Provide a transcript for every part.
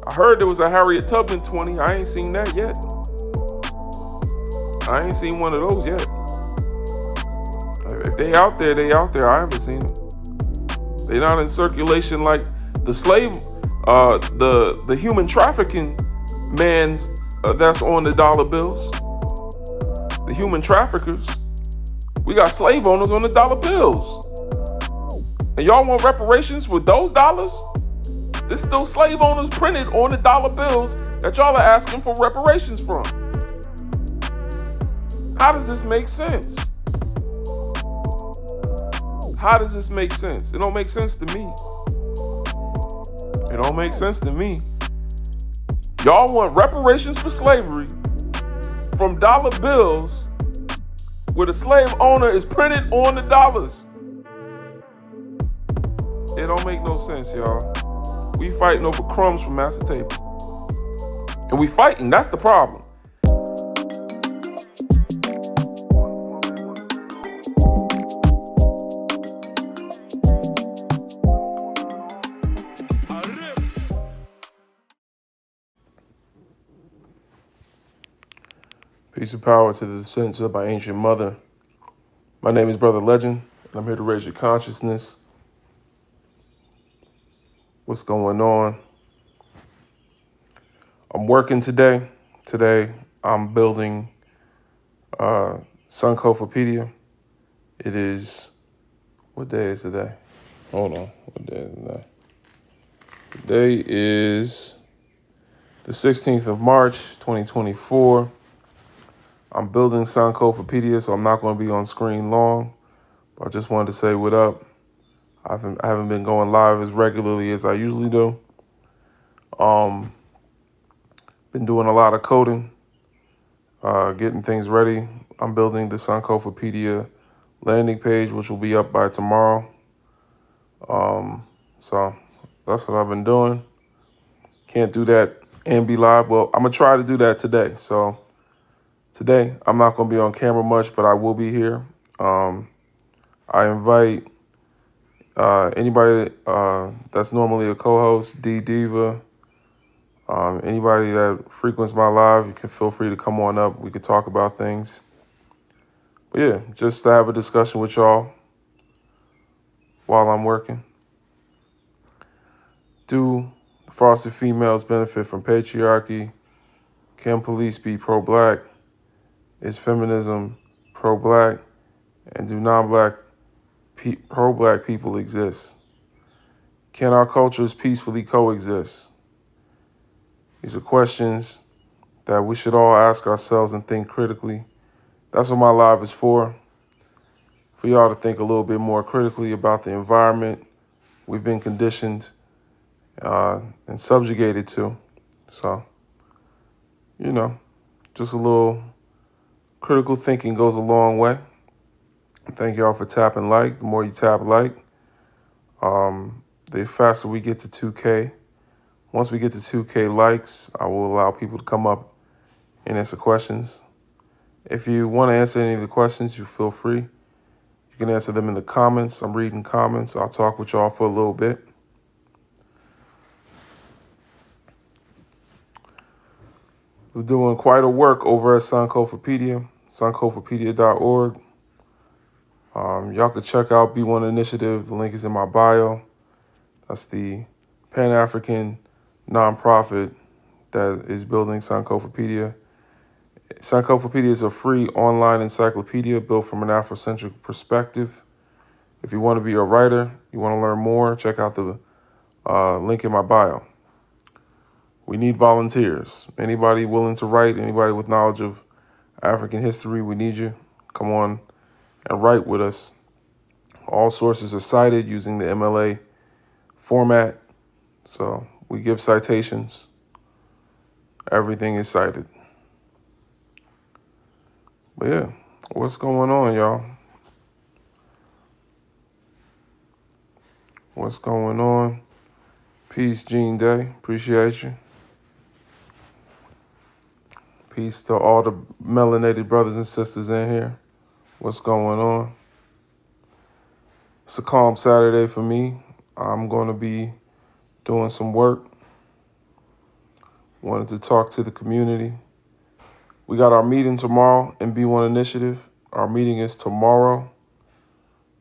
I heard there was a Harriet Tubman 20. I ain't seen that yet. I ain't seen one of those yet. If they out there, they out there. I haven't seen them. They not in circulation like the slave, the human trafficking man that's on the dollar bills. The human traffickers. We got slave owners on the dollar bills. And y'all want reparations for those dollars? There's still slave owners printed on the dollar bills that y'all are asking for reparations from. How does this make sense? How does this make sense? It don't make sense to me. It don't make sense to me. Y'all want reparations for slavery from dollar bills where the slave owner is printed on the dollars. It don't make no sense, y'all. We fighting over crumbs from Master Table. And we fighting, that's the problem. Peace and power to the descendants of my ancient mother. My name is Brother Legend, and I'm here to raise your consciousness. What's going on? I'm working today. Today, I'm building Sunkofapedia. It is, what day is today? Hold on, what day is today? Today is the 16th of March, 2024. I'm building Sunkofapedia, so I'm not going to be on screen long. But I just wanted to say what up. I haven't been going live as regularly as I usually do. Been doing a lot of coding, getting things ready. I'm building the Sunkofapedia landing page, which will be up by tomorrow. So that's what I've been doing. Can't do that and be live. Well, I'm going to try to do that today. So today, I'm not going to be on camera much, but I will be here. I invite anybody that's normally a co-host, D Diva, anybody that frequents my live, you can feel free to come on up. We could talk about things. But yeah, just to have a discussion with y'all while I'm working. Do the frosted females benefit from patriarchy? Can police be pro-black? Is feminism pro-black? And do non-black pro-black people exist? Can our cultures peacefully coexist? These are questions that we should all ask ourselves and think critically. That's what my live is for y'all to think a little bit more critically about the environment we've been conditioned and subjugated to. So, just a little critical thinking goes a long way. Thank y'all for tapping like. The more you tap like, the faster we get to 2K. Once we get to 2K likes, I will allow people to come up and answer questions. If you want to answer any of the questions, you feel free. You can answer them in the comments. I'm reading comments. I'll talk with y'all for a little bit. We're doing quite a work over at Sunkofapedia, sunkofapedia.org. Y'all can check out B1 Initiative. The link is in my bio. That's the Pan-African nonprofit that is building Sunkofapedia. Sunkofapedia is a free online encyclopedia built from an Afrocentric perspective. If you want to be a writer, you want to learn more, check out the link in my bio. We need volunteers. Anybody willing to write, anybody with knowledge of African history, we need you. Come on and write with us. All sources are cited using the MLA format. So we give citations. Everything is cited. But yeah, what's going on, y'all? What's going on? Peace, Gene Day. Appreciate you. Peace to all the melanated brothers and sisters in here. What's going on? It's a calm Saturday for me. I'm going to be doing some work. Wanted to talk to the community. We got our meeting tomorrow in B1 Initiative. Our meeting is tomorrow.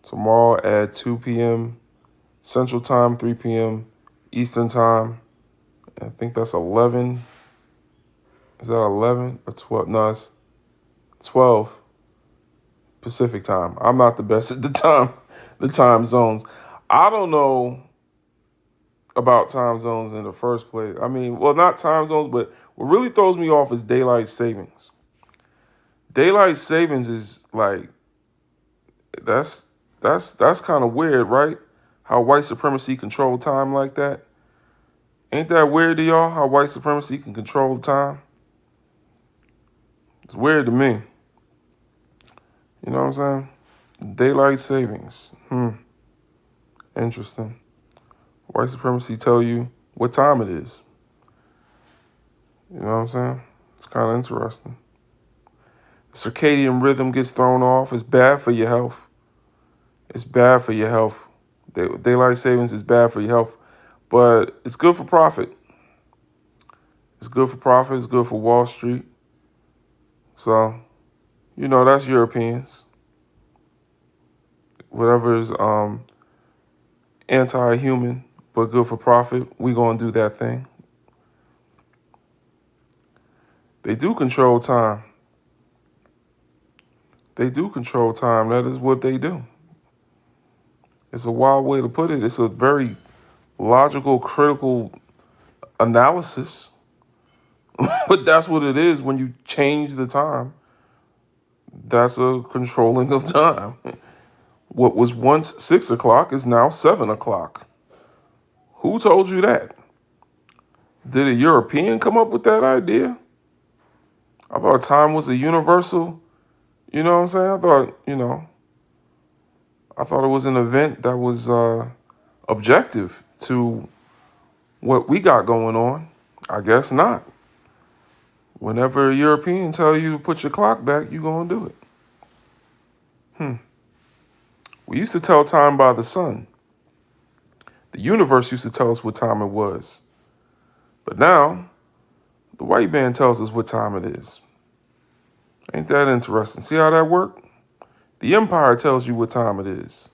Tomorrow at 2 p.m. Central Time, 3 p.m. Eastern Time. I think that's 11. Is that 11 or 12? No, it's 12 Pacific Time. I'm not the best at the time zones. I don't know about time zones in the first place. I mean, well, not time zones, but what really throws me off is daylight savings. Daylight savings is like, that's kind of weird, right? How white supremacy control time like that. Ain't that weird to y'all, how white supremacy can control time? It's weird to me. You know what I'm saying? Daylight savings. Interesting. White supremacy tell you what time it is. You know what I'm saying? It's kind of interesting. The circadian rhythm gets thrown off. It's bad for your health. It's bad for your health. Daylight savings is bad for your health, but it's good for profit. It's good for profit. It's good for Wall Street. So, you know, that's Europeans. Whatever is anti-human but good for profit, we gonna do that thing. They do control time. They do control time. That is what they do. It's a wild way to put it. It's a very logical, critical analysis. But that's what it is when you change the time. That's a controlling of time. What was once 6 o'clock is now 7 o'clock. Who told you that? Did a European come up with that idea? I thought time was a universal, you know what I'm saying? I thought it was an event that was objective to what we got going on. I guess not. Whenever a European tell you to put your clock back, you gonna do it. We used to tell time by the sun. The universe used to tell us what time it was. But now, the white man tells us what time it is. Ain't that interesting? See how that worked? The empire tells you what time it is.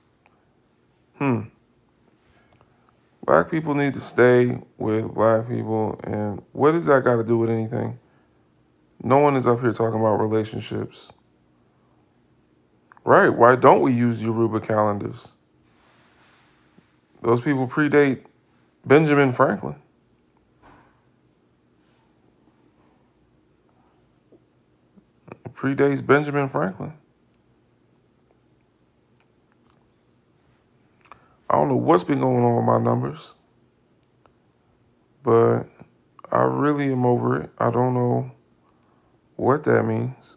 Black people need to stay with black people. And what does that got to do with anything? No one is up here talking about relationships. Right, why don't we use Yoruba calendars? Those people predate Benjamin Franklin. It predates Benjamin Franklin. I don't know what's been going on with my numbers, but I really am over it. I don't know what that means.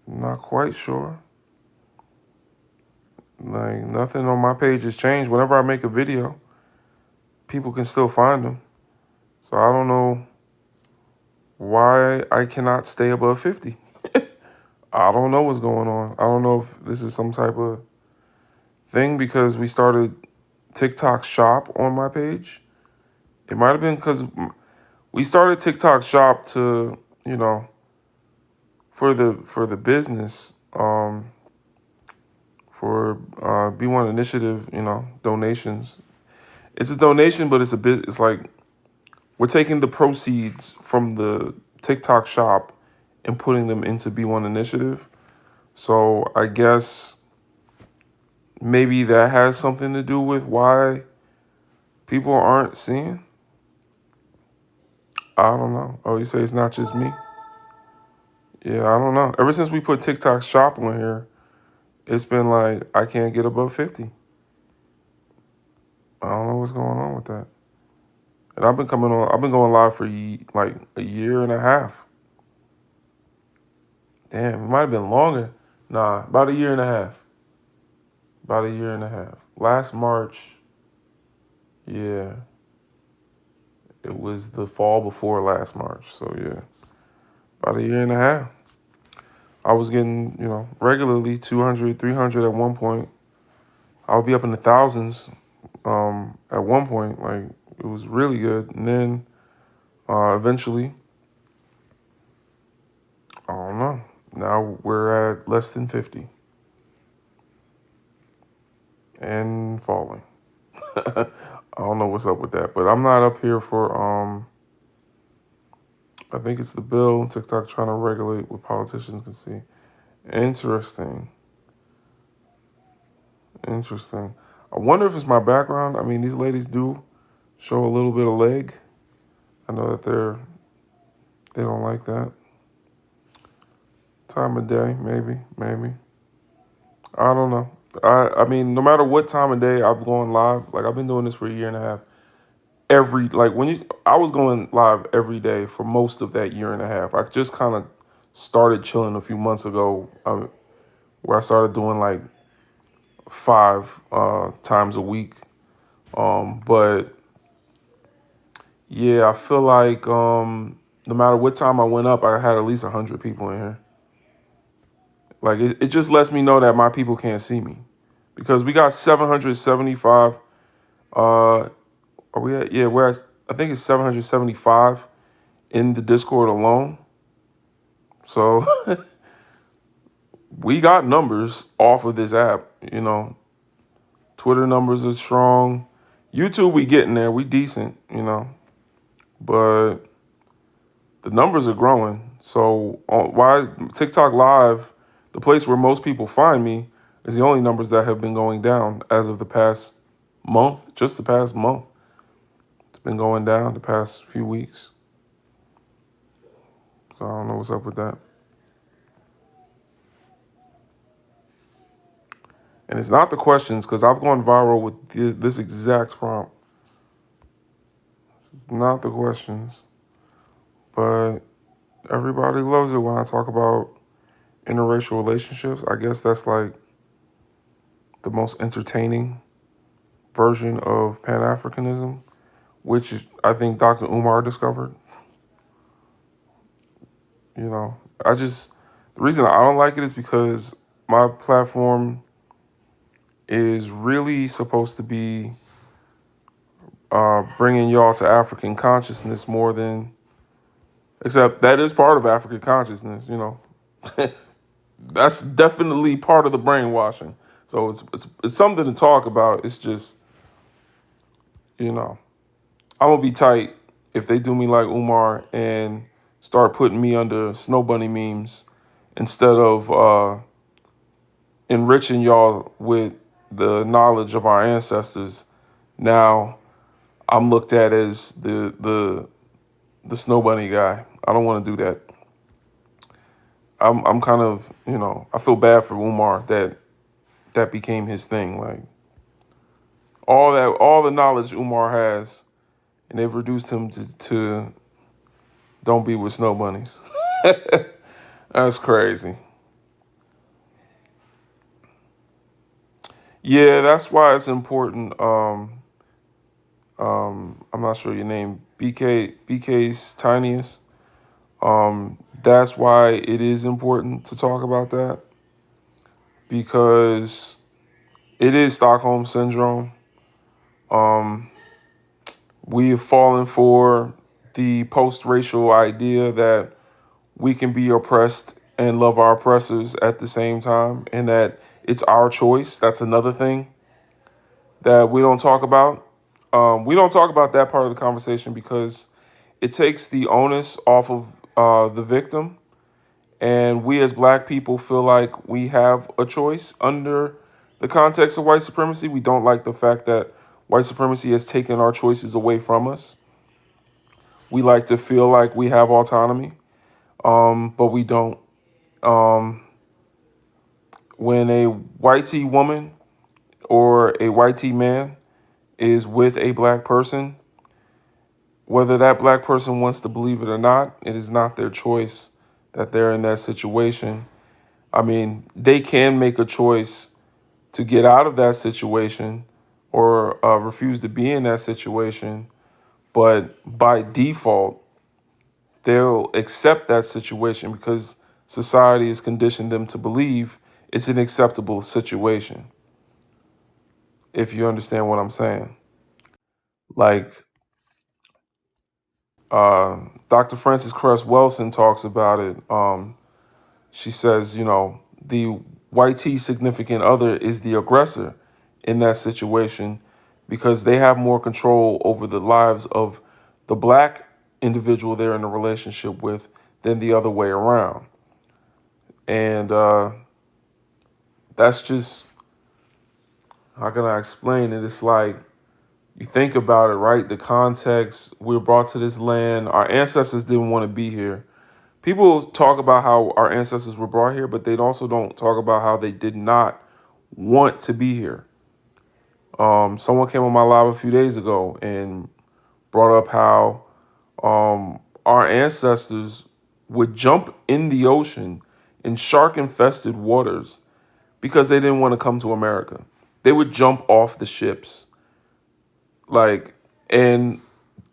Not quite sure. Like, nothing on my page has changed. Whenever I make a video, people can still find them. So I don't know why I cannot stay above 50. I don't know what's going on. I don't know if this is some type of thing because we started TikTok Shop on my page. It might have been because we started TikTok Shop to, you know, for the business, for B1 Initiative, you know, donations. It's a donation, but it's a bit. It's like we're taking the proceeds from the TikTok Shop and putting them into B1 Initiative. So I guess maybe that has something to do with why people aren't seeing. I don't know. Oh, you say it's not just me? Yeah, I don't know. Ever since we put TikTok Shop on here, it's been like I can't get above 50. I don't know what's going on with that. And I've been going live for like a year and a half. Damn, it might have been longer. Nah, about a year and a half. About a year and a half. Last March, yeah. It was the fall before last March. So, yeah. About a year and a half. I was getting, you know, regularly 200, 300 at one point. I would be up in the thousands At one point, like it was really good, and then eventually, I don't know. Now we're at less than 50 and falling. I don't know what's up with that, but I'm not up here for I think it's the bill TikTok trying to regulate what politicians can see. Interesting. Interesting. I wonder if it's my background. I mean, these ladies do show a little bit of leg. I know that they don't like that. Time of day, maybe. I don't know. I mean, no matter what time of day I've gone live, like I've been doing this for a year and a half. I was going live every day for most of that year and a half. I just kind of started chilling a few months ago, where I started doing like 5 times a week. But yeah, I feel like no matter what time I went up, I had at least 100 people in here. Like it just lets me know that my people can't see me, because we got 775. Are we at? Yeah, we're at, I think it's 775 in the Discord alone. So we got numbers off of this app. Twitter numbers are strong. YouTube, we getting there. We decent. But the numbers are growing. So why TikTok Live, the place where most people find me, is the only numbers that have been going down as of the past month. Just the past month, it's been going down the past few weeks. So I don't know what's up with that. And it's not the questions, because I've gone viral with this exact prompt. It's not the questions, but everybody loves it when I talk about interracial relationships. I guess that's like the most entertaining version of Pan-Africanism, which I think Dr. Umar discovered. The reason I don't like it is because my platform is really supposed to be bringing y'all to African consciousness more than, except that is part of African consciousness, That's definitely part of the brainwashing. So it's something to talk about. It's just, I'm gonna be tight if they do me like Umar and start putting me under snow bunny memes instead of enriching y'all with the knowledge of our ancestors. Now I'm looked at as the snow bunny guy. I don't want to do that. I'm kind of, I feel bad for Umar that became his thing. Like all the knowledge Umar has, and they've reduced him to don't be with snow bunnies. That's crazy. Yeah, that's why it's important. I'm not sure your name, BK's Tiniest. That's why it is important to talk about that, because it is Stockholm Syndrome. We have fallen for the post-racial idea that we can be oppressed and love our oppressors at the same time, and that it's our choice. That's another thing that we don't talk about. We don't talk about that part of the conversation because it takes the onus off of the victim. And we as black people feel like we have a choice under the context of white supremacy. We don't like the fact that white supremacy has taken our choices away from us. We like to feel like we have autonomy, but we don't. When a whitey woman or a whitey man is with a black person, whether that black person wants to believe it or not, it is not their choice that they're in that situation. I mean, they can make a choice to get out of that situation or refuse to be in that situation, but by default, they'll accept that situation because society has conditioned them to believe it's an acceptable situation. if you understand what I'm saying. Like Dr. Frances Cress Welsing talks about it. She says, the white T significant other is the aggressor in that situation because they have more control over the lives of the black individual they're in a relationship with than the other way around. And that's just, how can I explain it? It's like, you think about it, right? The context, we were brought to this land. Our ancestors didn't want to be here. People talk about how our ancestors were brought here, but they also don't talk about how they did not want to be here. Someone came on my live a few days ago and brought up how our ancestors would jump in the ocean in shark-infested waters because they didn't want to come to America. They would jump off the ships. And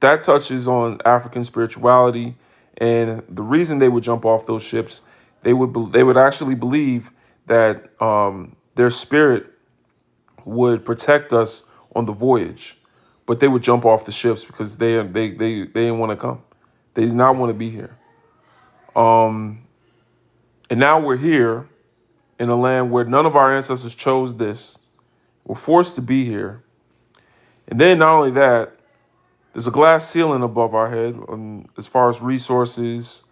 that touches on African spirituality. And the reason they would jump off those ships, they would actually believe that their spirit would protect us on the voyage, but they would jump off the ships because they didn't want to come. They did not want to be here. And now we're here in a land where none of our ancestors chose this. We're forced to be here. And then not only that, there's a glass ceiling above our head as far as resources,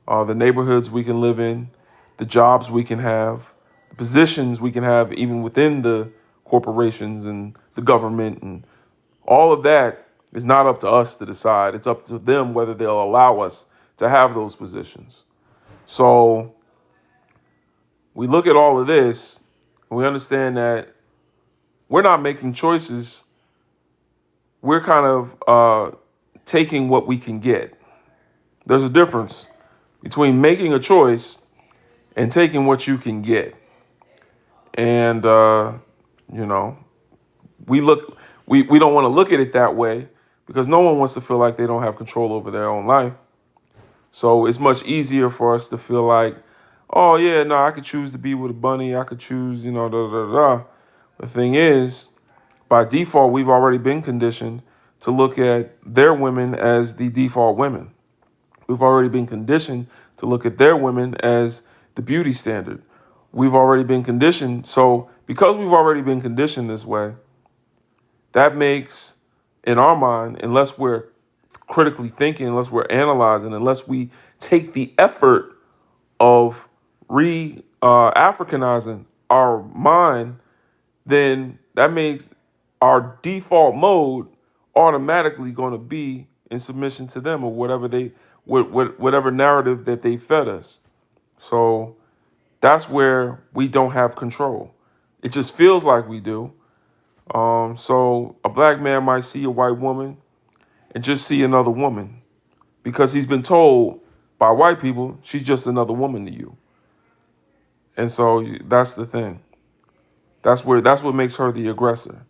the neighborhoods we can live in, the jobs we can have, the positions we can have even within the corporations and the government. And all of that is not up to us to decide. It's up to them whether they'll allow us to have those positions. So we look at all of this and we understand that we're not making choices. We're kind of taking what we can get. There's a difference between making a choice and taking what you can get. And, we don't want to look at it that way because no one wants to feel like they don't have control over their own life. So it's much easier for us to feel like, oh, yeah, no, I could choose to be with a bunny. I could choose, da, da, da. The thing is, by default, we've already been conditioned to look at their women as the default women. We've already been conditioned to look at their women as the beauty standard. We've already been conditioned. So because we've already been conditioned this way, that makes, in our mind, unless we're critically thinking, unless we're analyzing, unless we take the effort of Africanizing our mind, then that makes our default mode automatically going to be in submission to them or whatever narrative that they fed us. So that's where we don't have control. It just feels like we do. So a black man might see a white woman and just see another woman because he's been told by white people she's just another woman to you. And so that's the thing. That's what makes her the aggressor.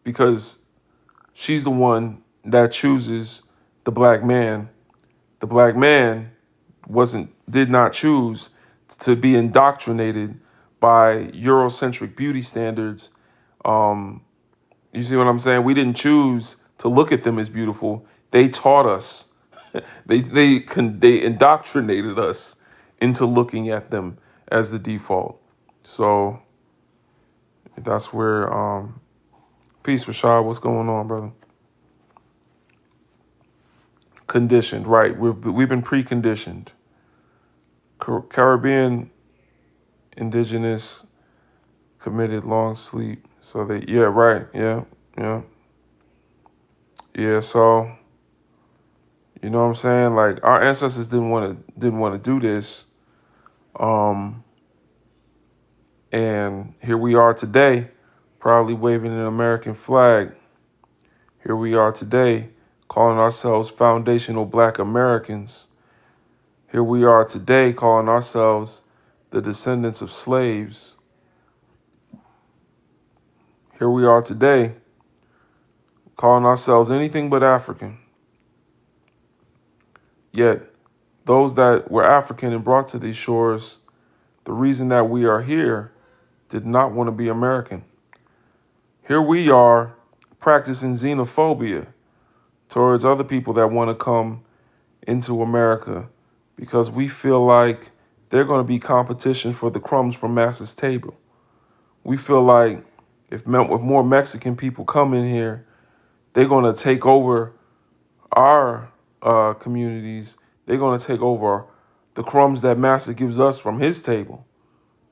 Because she's the one that chooses the black man. The black man did not choose to be indoctrinated by Eurocentric beauty standards. You see what I'm saying? We didn't choose to look at them as beautiful. They taught us. they indoctrinated us into looking at them as the default. So that's where peace, Rashad. What's going on, brother? Conditioned, right? We've been preconditioned. Caribbean indigenous committed long sleep. So right, yeah. So you know what I'm saying? Like our ancestors didn't want to do this, and here we are today, proudly waving an American flag. Here we are today, calling ourselves foundational Black Americans. Here we are today, calling ourselves the descendants of slaves. Here we are today, calling ourselves anything but African. Yet, those that were African and brought to these shores, the reason that we are here did not want to be American. Here we are practicing xenophobia towards other people that want to come into America because we feel like they're going to be competition for the crumbs from Master's table. We feel like if more Mexican people come in here, they're going to take over our communities. They're going to take over the crumbs that Master gives us from his table.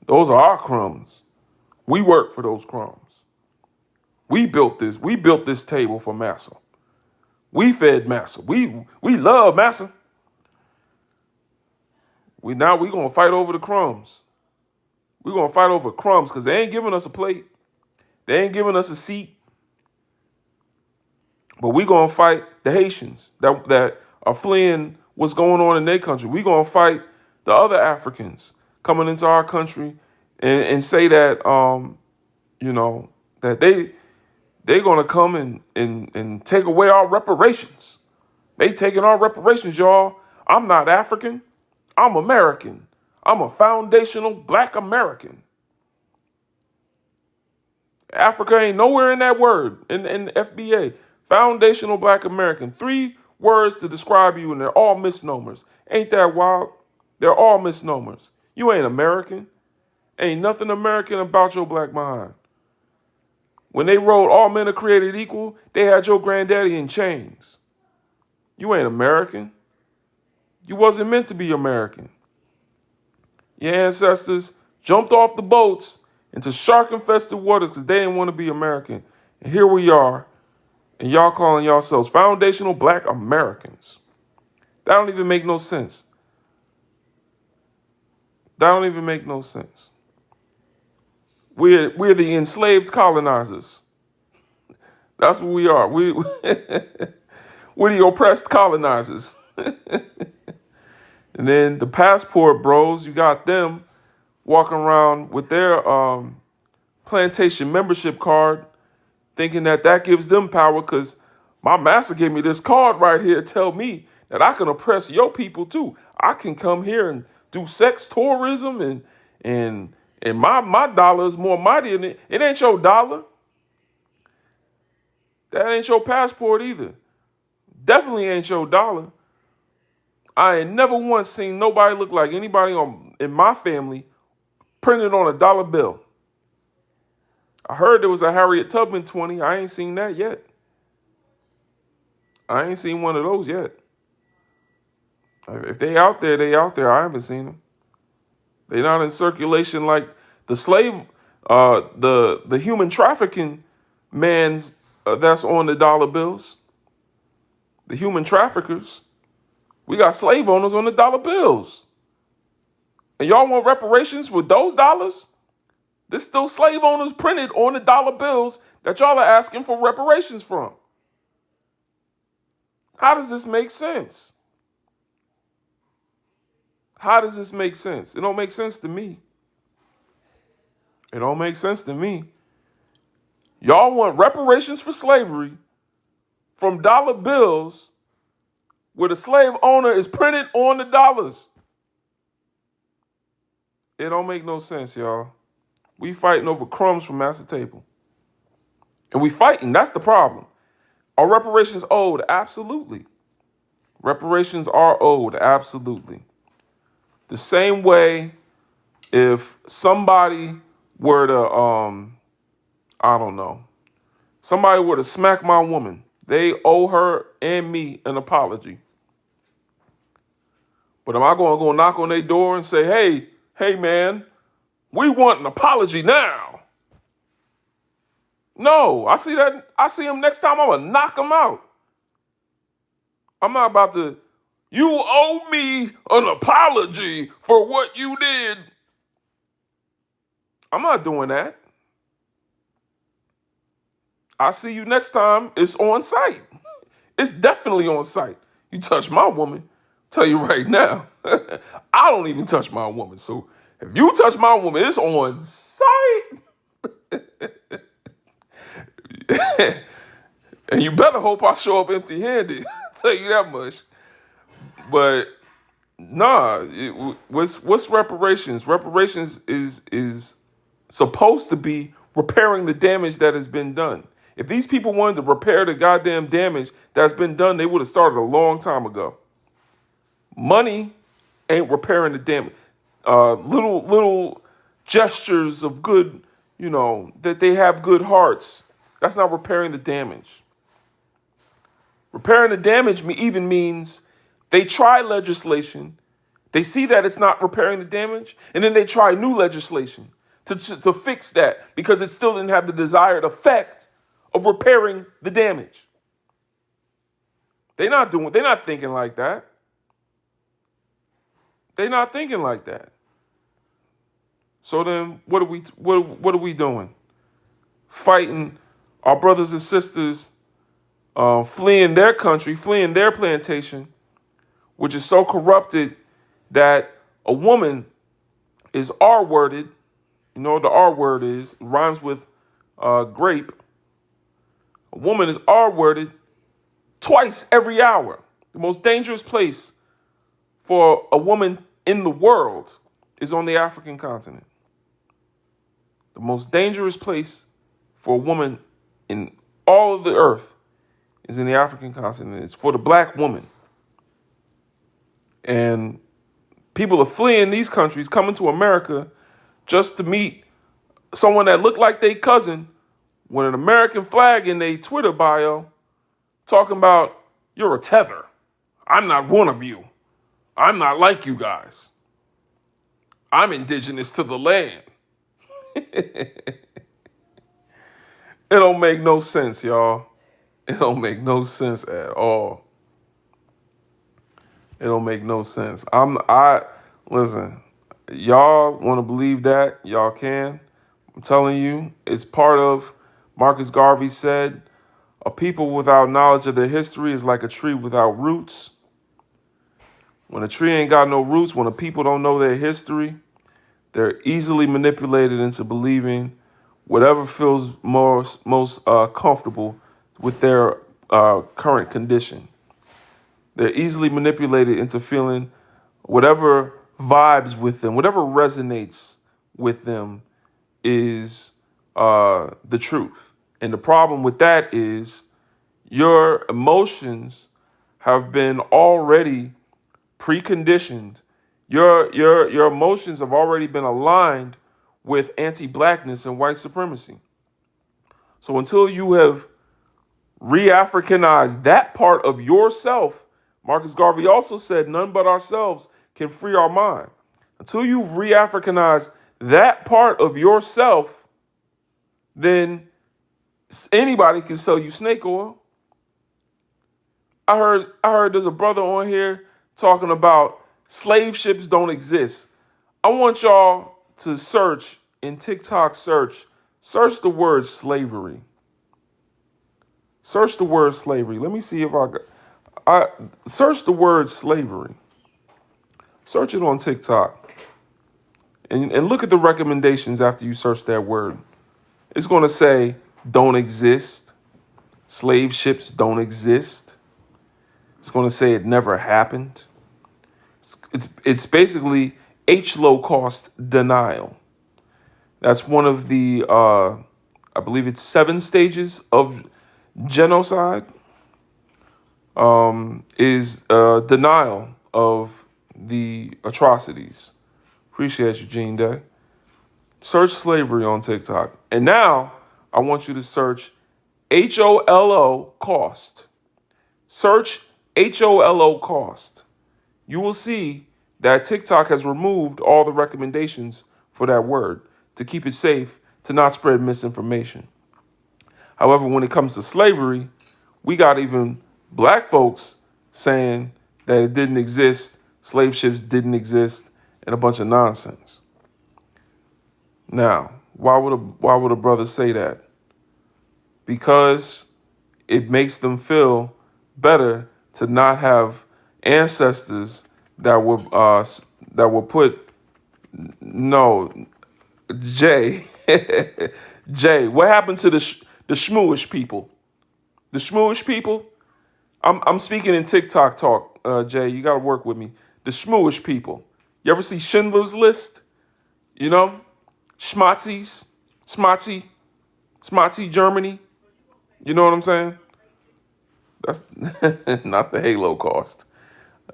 Those are our crumbs. We work for those crumbs. We built this. We built this table for Master. We fed Master. We love Master. We gonna fight over the crumbs. We're gonna fight over crumbs because they ain't giving us a plate. They ain't giving us a seat. But we gonna fight the Haitians that are fleeing what's going on in their country. We gonna fight the other Africans coming into our country and say that that they're gonna come and take away our reparations. They taking our reparations, y'all. I'm not African. I'm American. I'm a foundational Black American. Africa ain't nowhere in that word, in FBA. Foundational Black American. 3 words to describe you, and they're all misnomers. Ain't that wild? They're all misnomers. You ain't American. Ain't nothing American about your black behind. When they wrote all men are created equal, they had your granddaddy in chains. You ain't American. You wasn't meant to be American. Your ancestors jumped off the boats into shark-infested waters because they didn't want to be American. And here we are, and y'all calling yourselves foundational Black Americans. That don't even make no sense. That don't even make no sense. We're the enslaved colonizers. That's what we are. We're the oppressed colonizers. And then the passport bros, you got them walking around with their plantation membership card, thinking that gives them power because my master gave me this card right here to tell me that I can oppress your people too. I can come here and do sex tourism and my dollar is more mighty than it. It ain't your dollar. That ain't your passport either. Definitely ain't your dollar. I ain't never once seen nobody look like anybody in my family printed on a dollar bill. I heard there was a Harriet Tubman 20. I ain't seen that yet. I ain't seen one of those yet. If they out there, they out there. I haven't seen them. They not in circulation like the slave, the human trafficking man's that's on the dollar bills. The human traffickers. We got slave owners on the dollar bills. And y'all want reparations with those dollars? There's still slave owners printed on the dollar bills that y'all are asking for reparations from. How does this make sense? How does this make sense? It don't make sense to me. It don't make sense to me. Y'all want reparations for slavery from dollar bills where the slave owner is printed on the dollars. It don't make no sense, y'all. We fighting over crumbs from Master Table. And we fighting, that's the problem. Are reparations owed? Absolutely. Reparations are owed, absolutely. The same way if somebody were to, I don't know, somebody were to smack my woman, they owe her and me an apology. But am I going to go knock on their door and say, hey, man, we want an apology now? No, I see him next time, I'm going to knock him out. I'm not about to, you owe me an apology for what you did. I'm not doing that. I see you next time, it's on site. It's definitely on site. You touch my woman, tell you right now, I don't even touch my woman. So if you touch my woman, it's on site. And you better hope I show up empty-handed. I'll tell you that much. But nah, what's reparations? Reparations is supposed to be repairing the damage that has been done. If these people wanted to repair the goddamn damage that's been done, they would have started a long time ago. Money ain't repairing the damage. Little gestures of good, that they have good hearts. That's not repairing the damage. Repairing the damage even means they try legislation, they see that it's not repairing the damage, and then they try new legislation to fix that because it still didn't have the desired effect of repairing the damage. They're not thinking like that. They're not thinking like that. So then what are we doing? Fighting our brothers and sisters, fleeing their country, fleeing their plantation, which is so corrupted that a woman is R-worded. You know what the R word is? It rhymes with grape. A woman is R-worded twice every hour. The most dangerous place for a woman in the world is on the African continent. The most dangerous place for a woman in all of the earth is in the African continent. It's for the black woman. And people are fleeing these countries, coming to America just to meet someone that looked like their cousin with an American flag in their Twitter bio, talking about, you're a tether. I'm not one of you. I'm not like you guys. I'm indigenous to the land. It don't make no sense, y'all. It don't make no sense at all. It don't make no sense. Listen, y'all want to believe that? Y'all can. I'm telling you, it's part of, Marcus Garvey said, a people without knowledge of their history is like a tree without roots. When a tree ain't got no roots, when a people don't know their history, they're easily manipulated into believing whatever feels most comfortable with their current condition. They're easily manipulated into feeling whatever vibes with them, whatever resonates with them is the truth. And the problem with that is your emotions have been already preconditioned. Your emotions have already been aligned with anti-blackness and white supremacy. So until you have re-Africanized that part of yourself, Marcus Garvey also said, none but ourselves can free our mind. Until you've re-Africanized that part of yourself, then anybody can sell you snake oil. I heard there's a brother on here talking about slave ships don't exist. I want y'all to search in TikTok search the word slavery. Search the word slavery. Let me see if I search the word slavery. Search it on TikTok. And look at the recommendations after you search that word. It's going to say don't exist. Slave ships don't exist. It's going to say it never happened. It's basically low cost denial. That's one of the, I believe it's 7 stages of genocide, is denial of the atrocities. Appreciate you, Gene Day. Search slavery on TikTok. And now I want you to search HOLO cost. Search HOLO cost. You will see that TikTok has removed all the recommendations for that word to keep it safe, to not spread misinformation. However, when it comes to slavery, we got even black folks saying that it didn't exist, slave ships didn't exist, and a bunch of nonsense. Now, why would a brother say that? Because it makes them feel better to not have ancestors that were put. No, Jay, Jay, what happened to the Shmooish people? The Shmooish people. I'm speaking in TikTok talk, Jay. You got to work with me. The Shmooish people. You ever see Schindler's List? You know, schmatzies, smachi Germany. You know what I'm saying? That's not the Halo cost.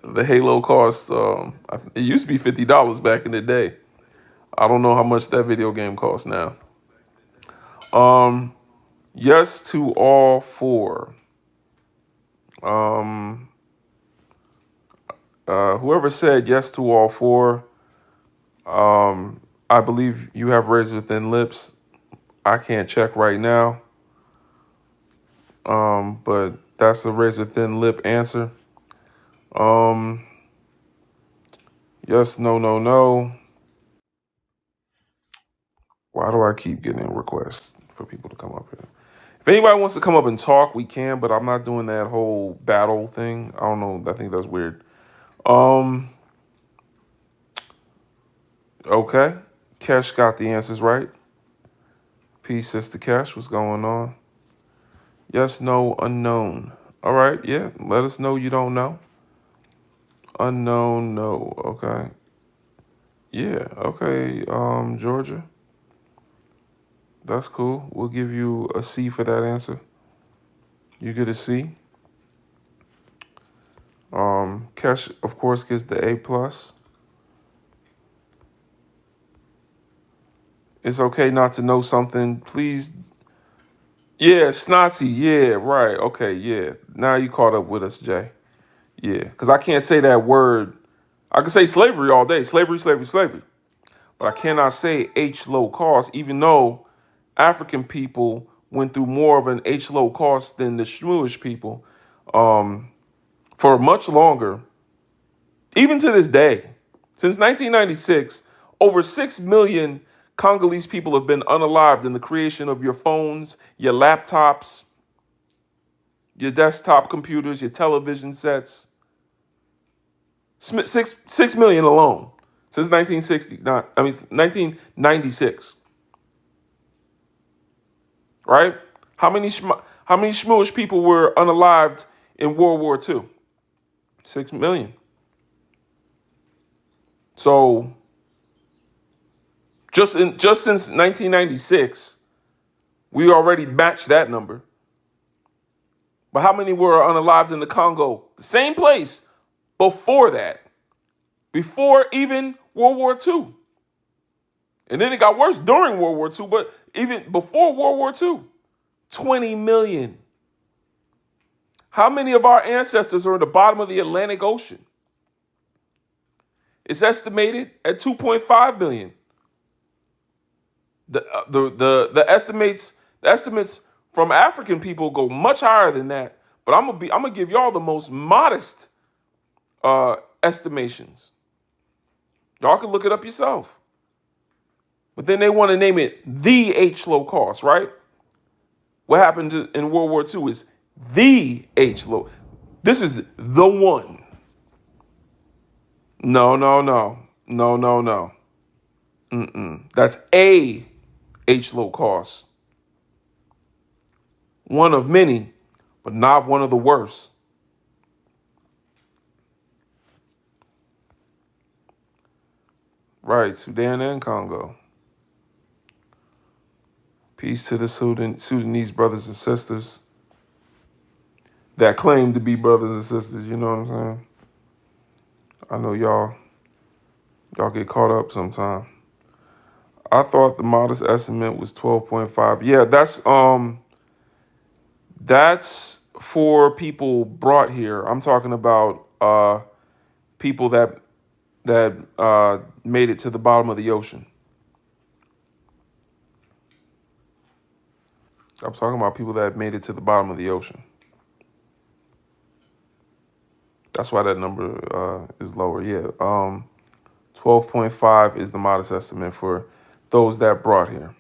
The Halo cost, it used to be $50 back in the day. I don't know how much that video game costs now. Yes to all four. Whoever said yes to all four, I believe you have razor thin lips. I can't check right now, but that's a razor thin lip answer. Yes, no, no, no. Why do I keep getting requests for people to come up here? If anybody wants to come up and talk, we can, but I'm not doing that whole battle thing. I don't know. I think that's weird. Okay. Kesh got the answers right. Peace, Sister Kesh. What's going on? Yes, no, unknown. All right. Yeah. Let us know you don't know. Unknown, no. Okay. Yeah. Okay. Georgia. That's cool. We'll give you a C for that answer. You get a C. Kesh, of course, gets the A plus. It's okay not to know something. Please. Yeah, snotty. Yeah, right. Okay, yeah. Now you caught up with us, Jay. Yeah, because I can't say that word. I can say slavery all day. Slavery, slavery, slavery. But I cannot say H low cost, even though African people went through more of an H low cost than the Shmooish people for much longer. Even to this day, since 1996, over 6 million Congolese people have been unalived in the creation of your phones, your laptops, your desktop computers, your television sets. 6 million alone since 1996. Right? How many Shmooish people were unalived in World War II? 6 million. So just since 1996, we already matched that number. But how many were unalived in the Congo? The same place before that. Before even World War II. And then it got worse during World War II, but even before World War II, 20 million. How many of our ancestors are at the bottom of the Atlantic Ocean? It's estimated at 2.5 million. The estimates from African people go much higher than that. But I'm gonna give y'all the most modest estimations. Y'all can look it up yourself. But then they want to name it the H low cost, right? What happened in World War II is the H low. This is the one. No, no, no. No, no, no. That's a H low cost. One of many, but not one of the worst. Right, Sudan and Congo. Peace to the Sudanese brothers and sisters that claim to be brothers and sisters, you know what I'm saying? I know y'all get caught up sometime. I thought the modest estimate was 12.5. Yeah, that's for people brought here. I'm talking about people that made it to the bottom of the ocean. I'm talking about people that made it to the bottom of the ocean. That's why that number is lower. Yeah. 12.5 is the modest estimate for those that brought here.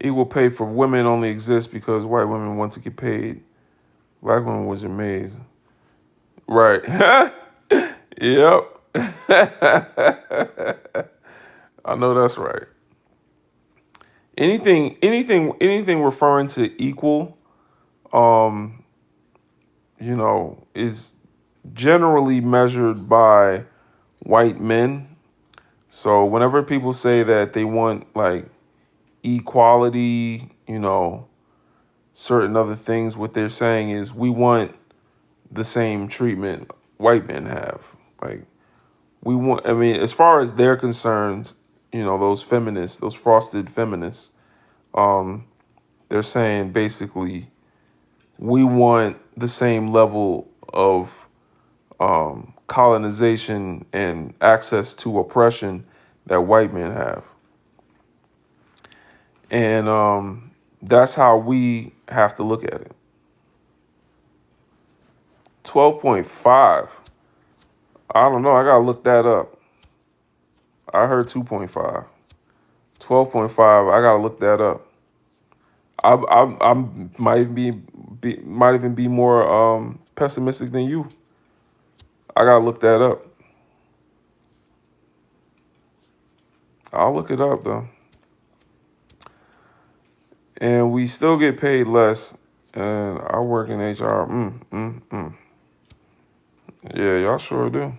Equal pay for women only exists because white women want to get paid. Black women was amazed. Right. Yep. I know that's right. Anything referring to equal, is generally measured by white men. So whenever people say that they want like equality, certain other things, what they're saying is we want the same treatment white men have. Like we want, I mean, as far as they're concerned, those feminists, those frosted feminists, they're saying basically we want the same level of colonization and access to oppression that white men have. And that's how we have to look at it. 12.5. I don't know. I got to look that up. I heard 2.5. 12.5. I got to look that up. I might even be more pessimistic than you. I got to look that up. I'll look it up, though. And we still get paid less. And I work in HR. Yeah, y'all sure do.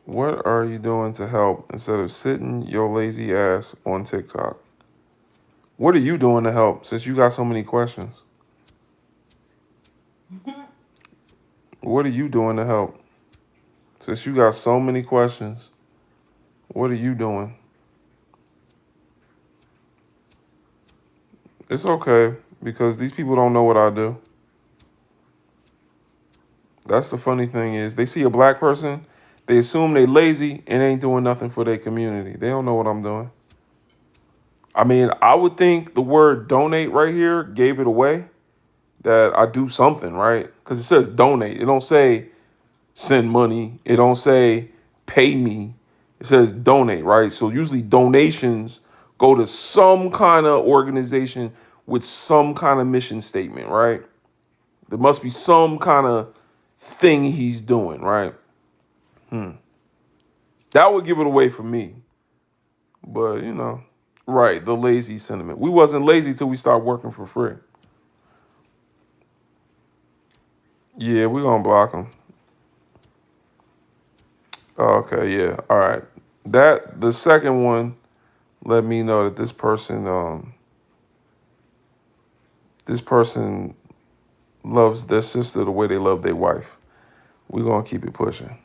What are you doing to help instead of sitting your lazy ass on TikTok? What are you doing to help since you got so many questions? What are you doing to help? Since you got so many questions, what are you doing? It's okay, because these people don't know what I do. That's the funny thing is they see a black person, they assume they lazy and ain't doing nothing for their community. They don't know what I'm doing. I mean, I would think the word donate right here gave it away, that I do something, right? Because it says donate. It don't say send money. It don't say pay me. It says donate, right? So usually donations go to some kind of organization with some kind of mission statement, right? There must be some kind of thing he's doing, right? That would give it away for me. But, right, the lazy sentiment. We wasn't lazy till we started working for free. Yeah, we're going to block him. Okay, yeah. All right. The second one let me know that this person loves their sister the way they love their wife. We're going to keep it pushing.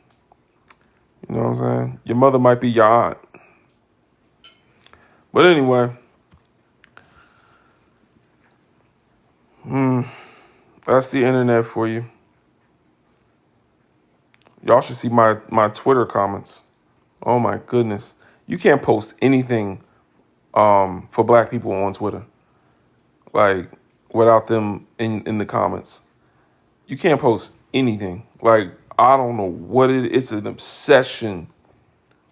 You know what I'm saying? Your mother might be your aunt. But anyway, that's the internet for you. Y'all should see my Twitter comments. Oh my goodness. You can't post anything for black people on Twitter, like, without them in the comments. You can't post anything. Like, I don't know what it's an obsession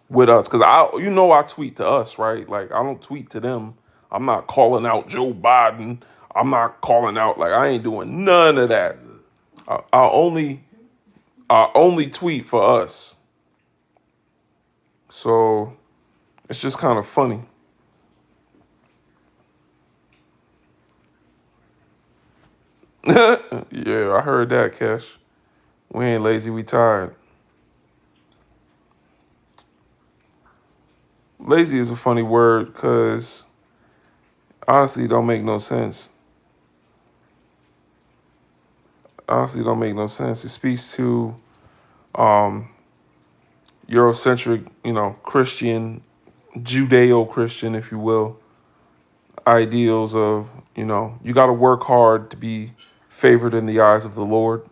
with us. Because I tweet to us, right? Like, I don't tweet to them. I'm not calling out Joe Biden. I'm not calling out, like, I ain't doing none of that. I only tweet for us. So it's just kind of funny. Yeah, I heard that, Kesh. We ain't lazy, we tired. Lazy is a funny word because honestly it don't make no sense. It speaks to Eurocentric, Christian, Judeo-Christian, if you will, ideals of, you got to work hard to be favored in the eyes of the Lord.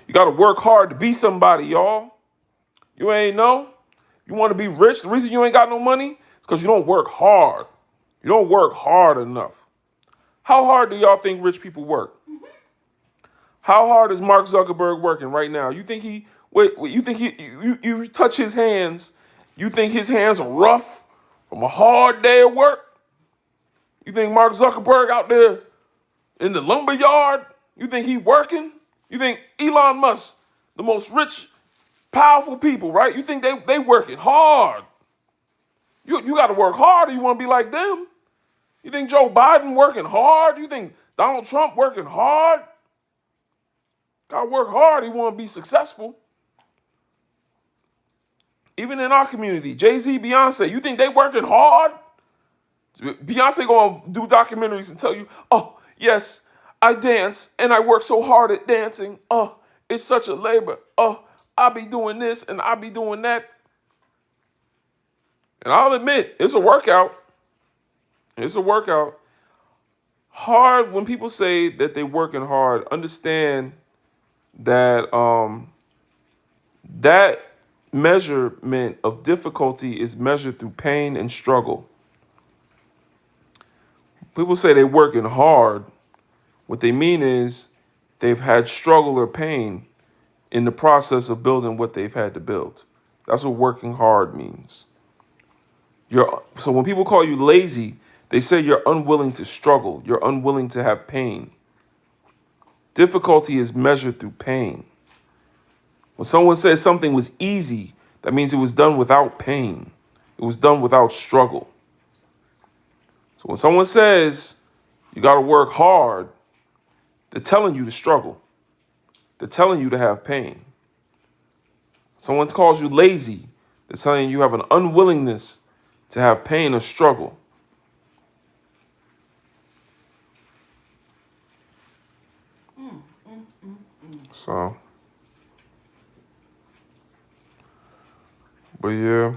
You got to work hard to be somebody, y'all. You ain't know. You want to be rich. The reason you ain't got no money is because you don't work hard. You don't work hard enough. How hard do y'all think rich people work? How hard is Mark Zuckerberg working right now? You think you think you touch his hands, you think his hands are rough from a hard day of work? You think Mark Zuckerberg out there in the lumber yard, you think he working? You think Elon Musk, the most rich, powerful people, right? You think they working hard? You got to work hard or you want to be like them? You think Joe Biden working hard? You think Donald Trump working hard? Got to work hard. He want to be successful. Even in our community, Jay-Z, Beyonce, you think they working hard? Beyonce gonna do documentaries and tell you, oh, yes, I dance and I work so hard at dancing. Oh, it's such a labor. Oh, I be doing this and I be doing that. And I'll admit, it's a workout. It's a workout. Hard, when people say that they're working hard, understand that that measurement of difficulty is measured through pain and struggle. People say they're working hard. What they mean is they've had struggle or pain in the process of building what they've had to build. That's what working hard means. So when people call you lazy, they say you're unwilling to struggle. You're unwilling to have pain. Difficulty is measured through pain. When someone says something was easy, that means it was done without pain. It was done without struggle. So when someone says you got to work hard, they're telling you to struggle. They're telling you to have pain. Someone calls you lazy, they're telling you have an unwillingness to have pain or struggle. So, but yeah,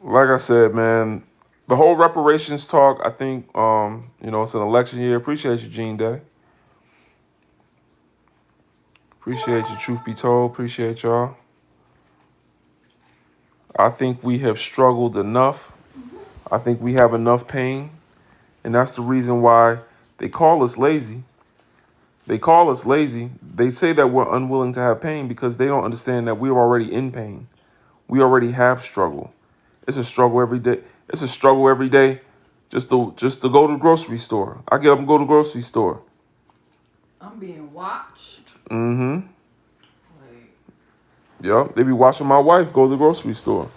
like I said, man, the whole reparations talk, I think, it's an election year. Appreciate you, Gene Day. Appreciate you, truth be told. Appreciate y'all. I think we have struggled enough. I think we have enough pain. And that's the reason why they call us lazy. They call us lazy. They say that we're unwilling to have pain because they don't understand that we're already in pain. We already have struggle. It's a struggle every day. It's a struggle every day just to go to the grocery store. I get up and go to the grocery store. I'm being watched. Mm-hmm. Yep, they be watching my wife go to the grocery store.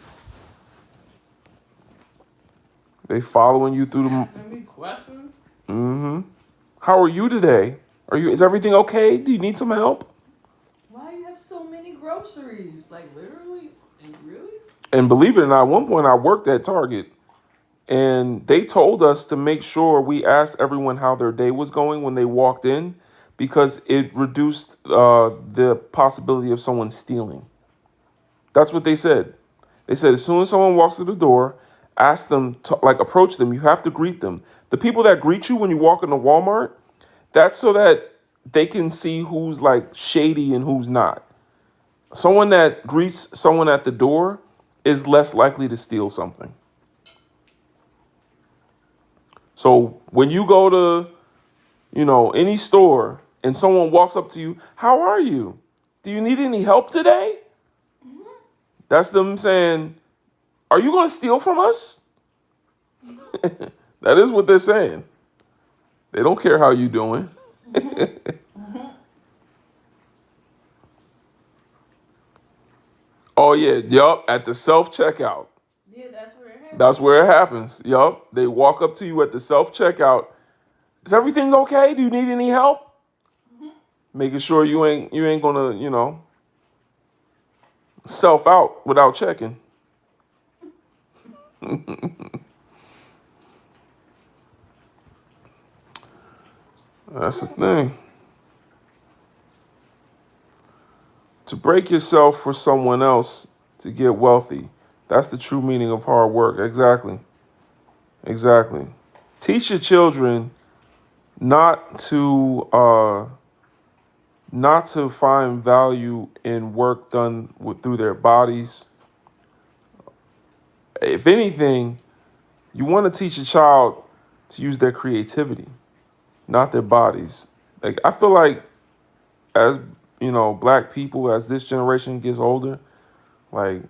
They following you through the... Asking me questions? Mm-hmm. How are you today? Is everything okay? Do you need some help? Why do you have so many groceries? Like, literally? And really? And believe it or not, at one point I worked at Target, and they told us to make sure we asked everyone how their day was going when they walked in, because it reduced the possibility of someone stealing. That's what they said. They said as soon as someone walks through the door, ask them to, approach them. You have to greet them. The people that greet you when you walk into Walmart, that's so that they can see who's shady and who's not. Someone that greets someone at the door is less likely to steal something. So when you go to, any store and someone walks up to you, how are you? Do you need any help today? Mm-hmm. That's them saying, are you going to steal from us? That is what they're saying. They don't care how you doing. Mm-hmm. Oh, yeah. Yup. At the self-checkout. Yeah, that's where it happens. That's where it happens. Yup. They walk up to you at the self-checkout. Is everything okay? Do you need any help? Mm-hmm. Making sure you ain't gonna, self out without checking. That's the thing. To break yourself for someone else to get wealthy. That's the true meaning of hard work. Exactly. Exactly. Teach your children not to find value in work done through their bodies. If anything, you want to teach a child to use their creativity, not their bodies. I feel like as, black people, as this generation gets older, we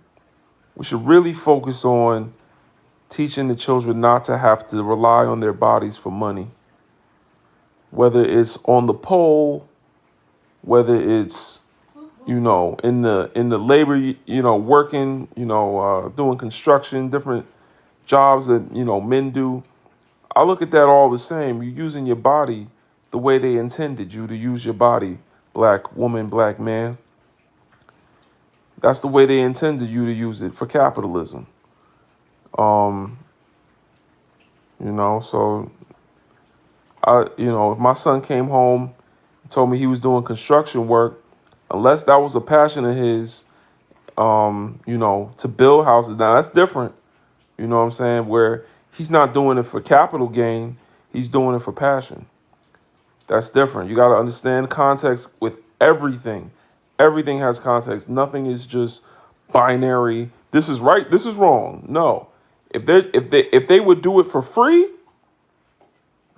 should really focus on teaching the children not to have to rely on their bodies for money. Whether it's on the pole, whether it's, in the labor, working, doing construction, different jobs that, men do. I look at that all the same. You're using your body the way they intended you to use your body, black woman, black man. That's the way they intended you to use it for capitalism. So if my son came home and told me he was doing construction work, unless that was a passion of his, to build houses. Now that's different. You know what I'm saying? Where he's not doing it for capital gain, he's doing it for passion. That's different. You got to understand context with everything. Everything has context. Nothing is just binary. This is right. This is wrong. No. If they would do it for free,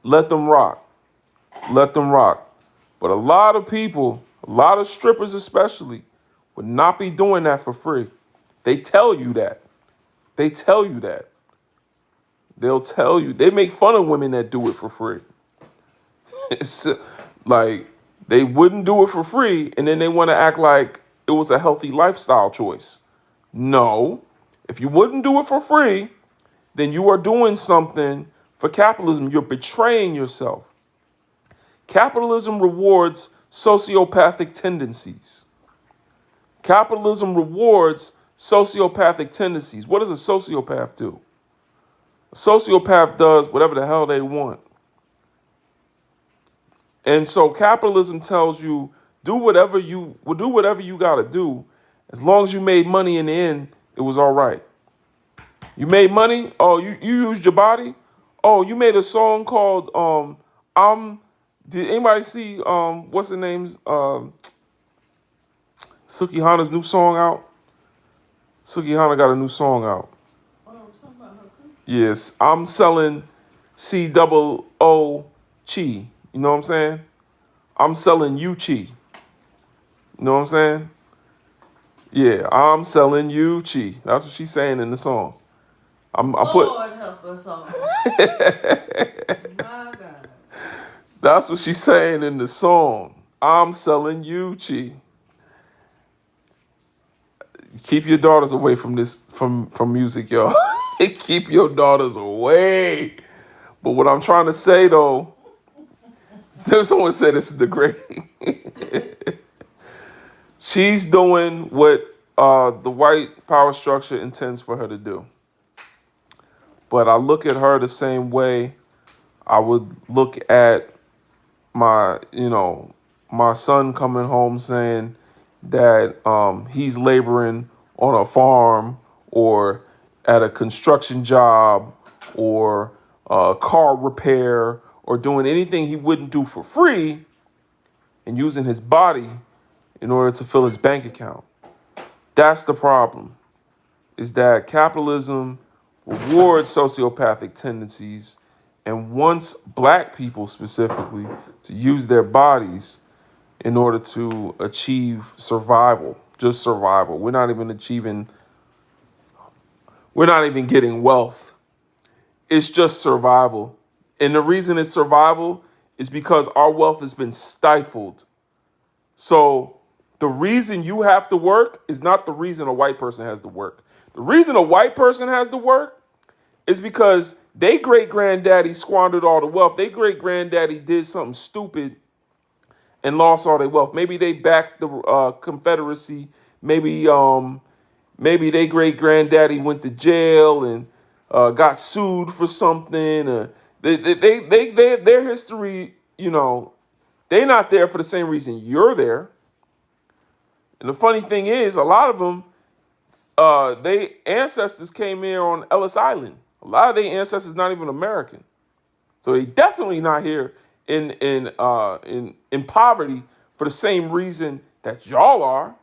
let them rock. Let them rock. But a lot of people, a lot of strippers especially, would not be doing that for free. They tell you that. They tell you that. They'll tell you. They make fun of women that do it for free. It's like they wouldn't do it for free, and then they want to act like it was a healthy lifestyle choice. No. If you wouldn't do it for free, then you are doing something for capitalism. You're betraying yourself. Capitalism rewards sociopathic tendencies. Capitalism rewards sociopathic tendencies. What does a sociopath do? A sociopath does whatever the hell they want. And so capitalism tells you do whatever you got to do. As long as you made money in the end, it was all right. You made money? Oh, you used your body? Oh, you made a song called did anybody see what's the name's Suki Hana's new song out? Suki Hana got a new song out. Oh, something about her coochie. Yes, I'm selling C-double-O Chi. You know what I'm saying? I'm selling you Chi. You know what I'm saying? Yeah, I'm selling you Chi. That's what she's saying in the song. Lord help us all. My God. That's what she's saying in the song. I'm selling you Chi. Keep your daughters away from this, from music, y'all. Keep your daughters away. But what I'm trying to say, though, someone said this is degrading. She's doing what the white power structure intends for her to do. But I look at her the same way I would look at my son coming home saying that he's laboring on a farm or at a construction job or car repair or doing anything he wouldn't do for free and using his body in order to fill his bank account. That's the problem, is that capitalism rewards sociopathic tendencies and wants black people specifically to use their bodies in order to achieve survival, just survival. We're not even getting wealth. It's just survival. And the reason it's survival is because our wealth has been stifled. So the reason you have to work is not the reason a white person has to work. The reason a white person has to work is because they great-granddaddy squandered all the wealth. They great-granddaddy did something stupid and lost all their wealth. Maybe they backed the Confederacy. Maybe they great-granddaddy went to jail and got sued for something. Their history, they're not there for the same reason you're there. And the funny thing is, a lot of them, their ancestors came here on Ellis Island. A lot of their ancestors not even American, so they definitely not here in poverty for the same reason that y'all are.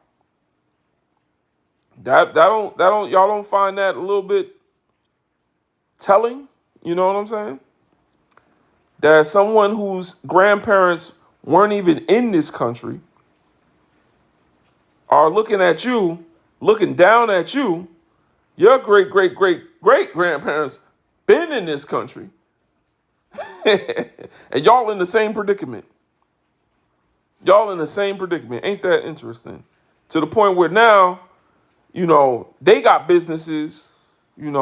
Y'all don't find that a little bit telling? You know what I'm saying? That someone whose grandparents weren't even in this country are looking at you, looking down at you. Your great-great-great-great-grandparents been in this country. And y'all in the same predicament. Y'all in the same predicament. Ain't that interesting? To the point where now, they got businesses, they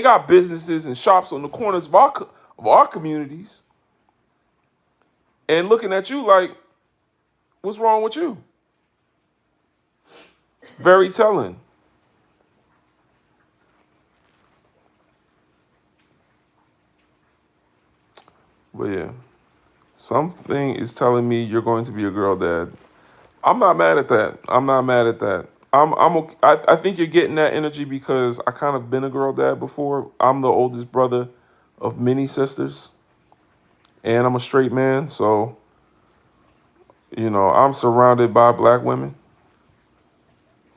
got businesses and shops on the corners of our communities. And looking at you like, what's wrong with you? Very telling. But yeah, something is telling me you're going to be a girl dad. I'm not mad at that. I'm not mad at that. I'm okay. I think you're getting that energy because I kind of been a girl dad before. I'm the oldest brother of many sisters, and I'm a straight man. So, I'm surrounded by black women.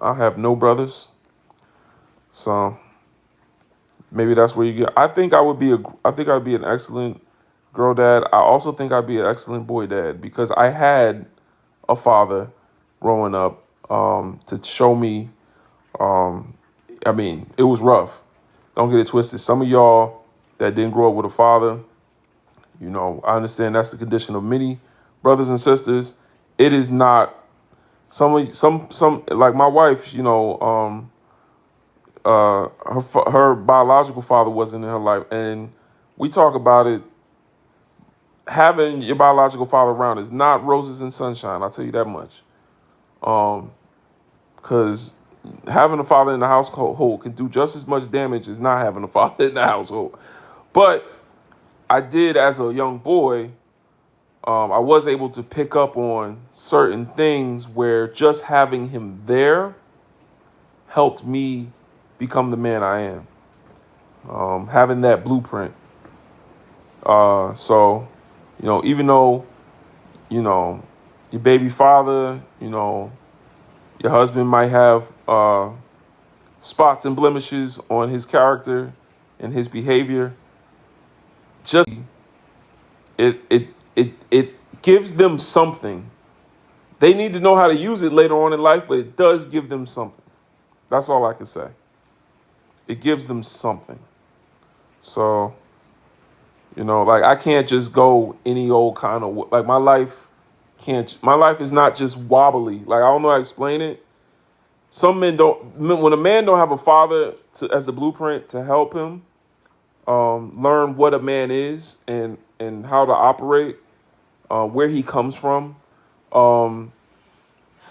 I have no brothers. So maybe that's where you get. I think I'd be an excellent girl dad. I also think I'd be an excellent boy dad because I had a father growing up to show me. I mean, it was rough. Don't get it twisted. Some of y'all that didn't grow up with a father, I understand that's the condition of many brothers and sisters. It is not some like my wife. Her biological father wasn't in her life, and we talk about it. Having your biological father around is not roses and sunshine. I'll tell you that much. Because having a father in the household can do just as much damage as not having a father in the household. But I did, as a young boy, I was able to pick up on certain things where just having him there helped me become the man I am. Having that blueprint. So, even though, your baby father, your husband might have spots and blemishes on his character and his behavior, just it gives them something. They need to know how to use it later on in life, but it does give them something. That's all I can say. It gives them something. So, like I can't just go any old kind of like my life is not just wobbly. Like I don't know how to explain it. Some men don't when a man don't have a father as the blueprint to help him learn what a man is and how to operate, where he comes from.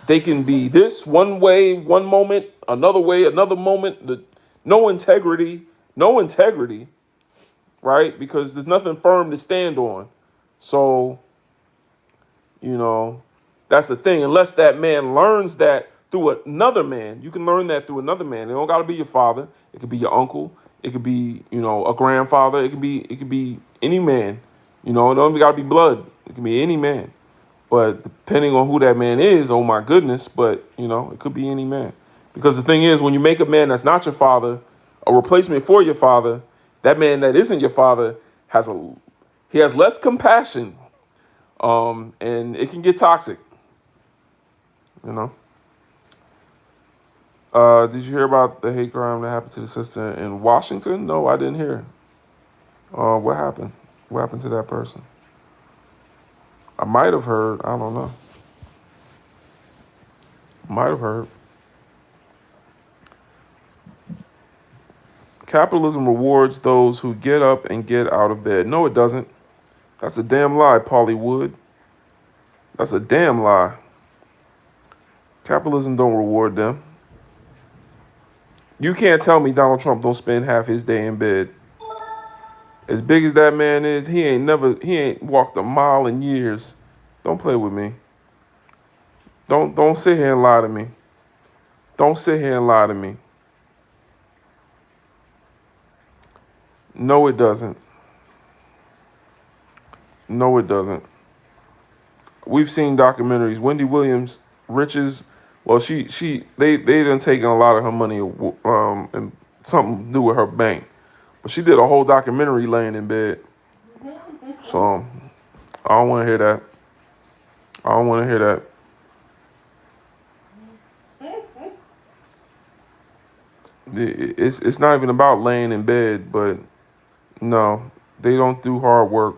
They can be this one way, one moment, another way, another moment. No integrity, no integrity, right? Because there's nothing firm to stand on. So, you know, that's the thing. Unless that man learns that through another man, you can learn that through another man. It don't got to be your father. It could be your uncle. It could be, a grandfather. It could be any man. It don't even got to be blood. It can be any man. But depending on who that man is, oh my goodness, but it could be any man. Because the thing is, when you make a man that's not your father a replacement for your father, that man that isn't your father he has less compassion. And it can get toxic, you know. Did you hear about the hate crime that happened to the sister in Washington? No, I didn't hear. What happened? What happened to that person? I might have heard. I don't know. Might have heard. Capitalism rewards those who get up and get out of bed. No, it doesn't. That's a damn lie, Polly Wood. That's a damn lie. Capitalism don't reward them. You can't tell me Donald Trump don't spend half his day in bed. As big as that man is, he ain't walked a mile in years. Don't play with me. Don't sit here and lie to me. Don't sit here and lie to me. No, it doesn't. No, it doesn't. We've seen documentaries. Wendy Williams, riches. Well, they done taken a lot of her money, and something to do with her bank. But she did a whole documentary laying in bed. So I don't want to hear that. I don't want to hear that. It's not even about laying in bed, but no, they don't do hard work.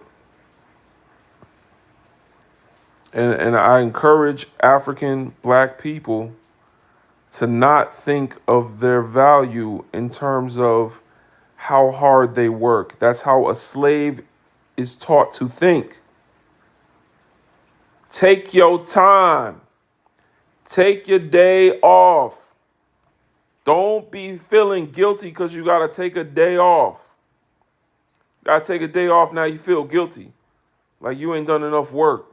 And I encourage African black people to not think of their value in terms of how hard they work. That's how a slave is taught to think. Take your time. Take your day off. Don't be feeling guilty because you got to take a day off. Got to take a day off, now you feel guilty. Like you ain't done enough work.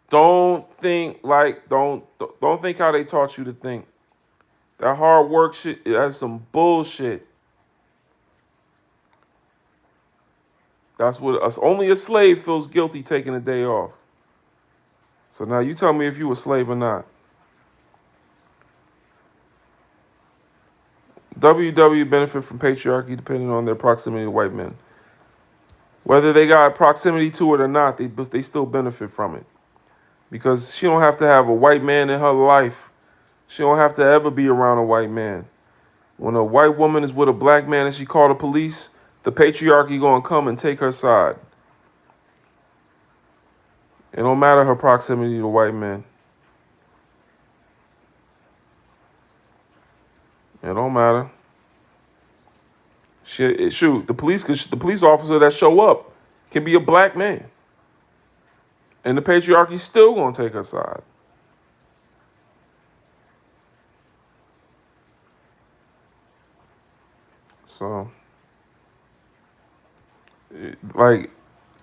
Don't think how they taught you to think. That hard work shit, that's some bullshit. That's what only a slave feels guilty taking a day off. So now you tell me if you a slave or not. WW benefit from patriarchy depending on their proximity to white men. Whether they got proximity to it or not, they still benefit from it. Because she don't have to have a white man in her life. She don't have to ever be around a white man. When a white woman is with a black man and she call the police, the patriarchy gonna come and take her side. It don't matter her proximity to white men. It don't matter. Shoot, the police officer that show up can be a black man, and the patriarchy still gonna take her side. So, like,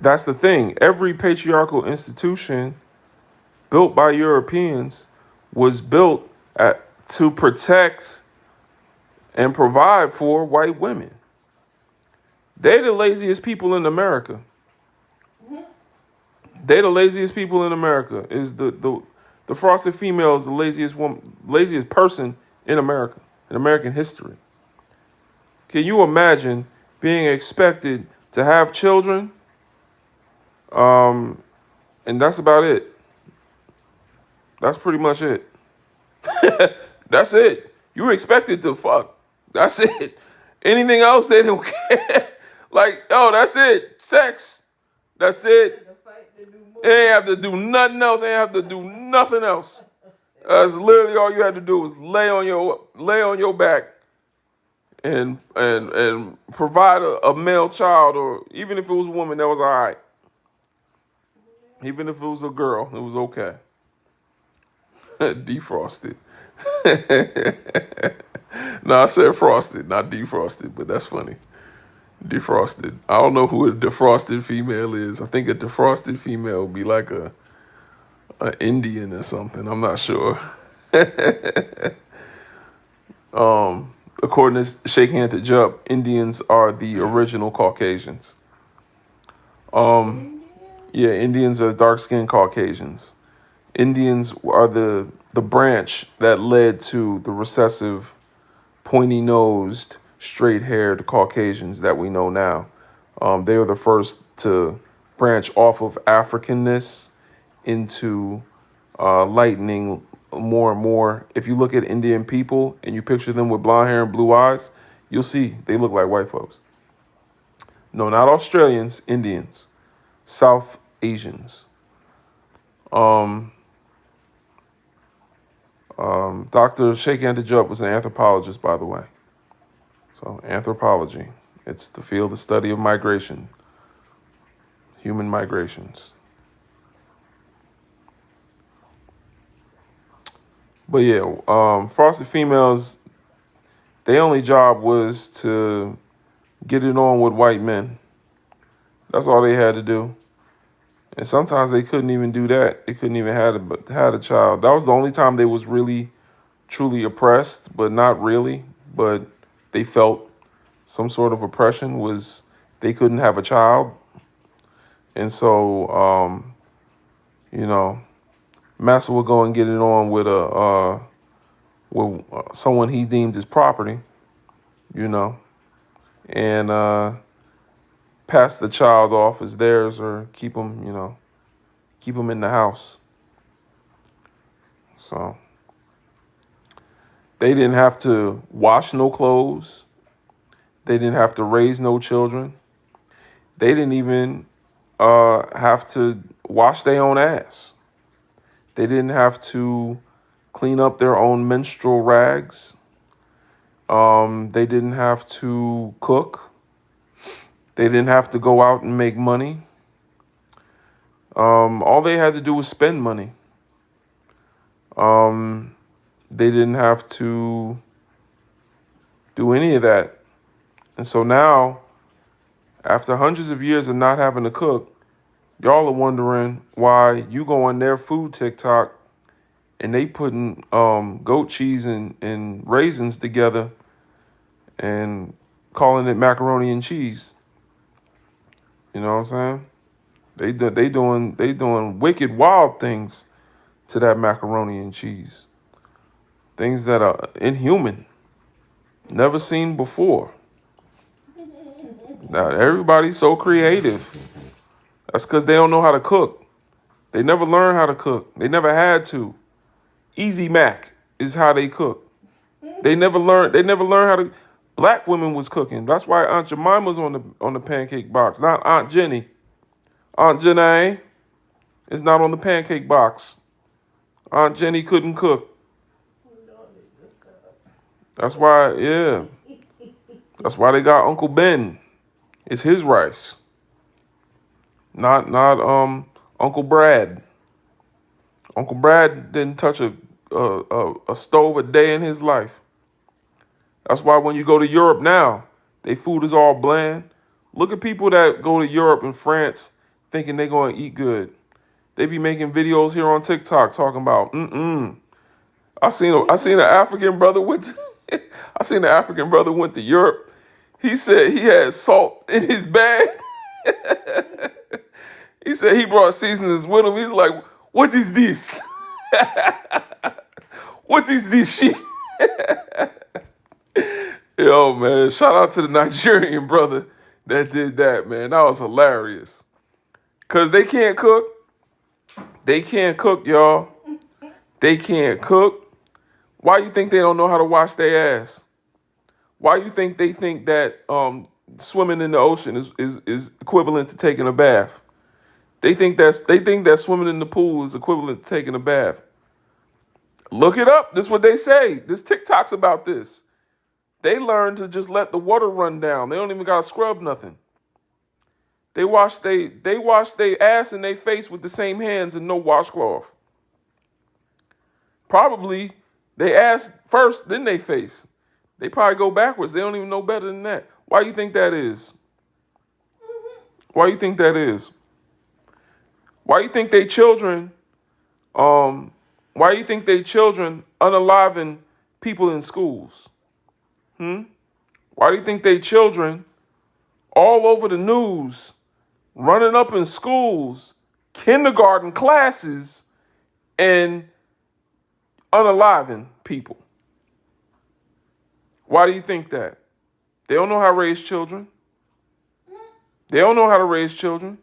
that's the thing. Every patriarchal institution built by Europeans was built to protect and provide for white women. They're the laziest people in America. They're the laziest people in America. Is the frosted female is the laziest person in America, in American history. Can you imagine being expected to have children? And that's about it. That's pretty much it. That's it. You were expected to fuck. That's it. Anything else, they don't care. Like, oh, that's it. Sex. That's it. They ain't have to do nothing else. They ain't have to do nothing else. That's literally all you had to do was lay on your back and provide a male child, or even if it was a woman, that was all right. Even if it was a girl, it was okay. Defrosted. No, I said frosted, not defrosted, but that's funny. Defrosted. I don't know who a defrosted female is. I think a defrosted female would be like a Indian or something. I'm not sure. According to Shake Hand to Jump, Indians are the original Caucasians. Yeah, Indians are dark-skinned Caucasians. Indians are the branch that led to the recessive, pointy-nosed, straight-haired Caucasians that we know now. They were the first to branch off of Africanness into lightening more and more. If you look at Indian people and you picture them with blonde hair and blue eyes, you'll see they look like white folks. No, not Australians, Indians, South Asians. Dr. Shake Hand to Jump was an anthropologist, by the way. So anthropology, it's the field of study of migration, human migrations. But yeah, frosted females, their only job was to get it on with white men. That's all they had to do. And sometimes they couldn't even do that. They couldn't even had a child. That was the only time they was really, truly oppressed, but not really. But they felt some sort of oppression was they couldn't have a child. And so, Massa would go and get it on with someone he deemed his property, and pass the child off as theirs or keep them in the house. So they didn't have to wash no clothes. They didn't have to raise no children. They didn't even have to wash their own ass. They didn't have to clean up their own menstrual rags. They didn't have to cook. They didn't have to go out and make money. All they had to do was spend money. They didn't have to do any of that. And so now, after hundreds of years of not having to cook, y'all are wondering why you go on their food TikTok and they putting goat cheese and raisins together and calling it macaroni and cheese. You know what I'm saying? They doing wicked wild things to that macaroni and cheese. Things that are inhuman, never seen before. Now everybody's so creative. That's because they don't know how to cook. They never learned how to cook. They never had to. Easy Mac is how they cook. They never learned how to. Black women was cooking. That's why Aunt Jemima's on the pancake box, not Aunt Jenny. Aunt Jenny is not on the pancake box. Aunt Jenny couldn't cook. That's why, yeah. That's why they got Uncle Ben. It's his rice. Not Uncle Brad. Uncle Brad didn't touch a stove a day in his life. That's why when you go to Europe now, their food is all bland. Look at people that go to Europe and France thinking they're going to eat good. They be making videos here on TikTok talking about, I seen an African brother I seen an African brother went to Europe. He said he had salt in his bag. He said he brought seasonings with him. He's like, what is this? What is this shit? Yo, man, shout out to the Nigerian brother that did that, man. That was hilarious. Because they can't cook. They can't cook, y'all. They can't cook. Why you think they don't know how to wash their ass? Why you think they think that swimming in the ocean is equivalent to taking a bath? They think that swimming in the pool is equivalent to taking a bath. Look it up. This is what they say. This TikTok's about this. They learn to just let the water run down. They don't even gotta scrub nothing. They wash their ass and their face with the same hands and no washcloth. Probably they ass first, then they face. They probably go backwards. They don't even know better than that. Why you think that is? Why you think that is? Why you think they children unaliving people in schools? Why do you think they children all over the news running up in schools, kindergarten classes, and unaliving people? Why do you think that? They don't know how to raise children. They don't know how to raise children.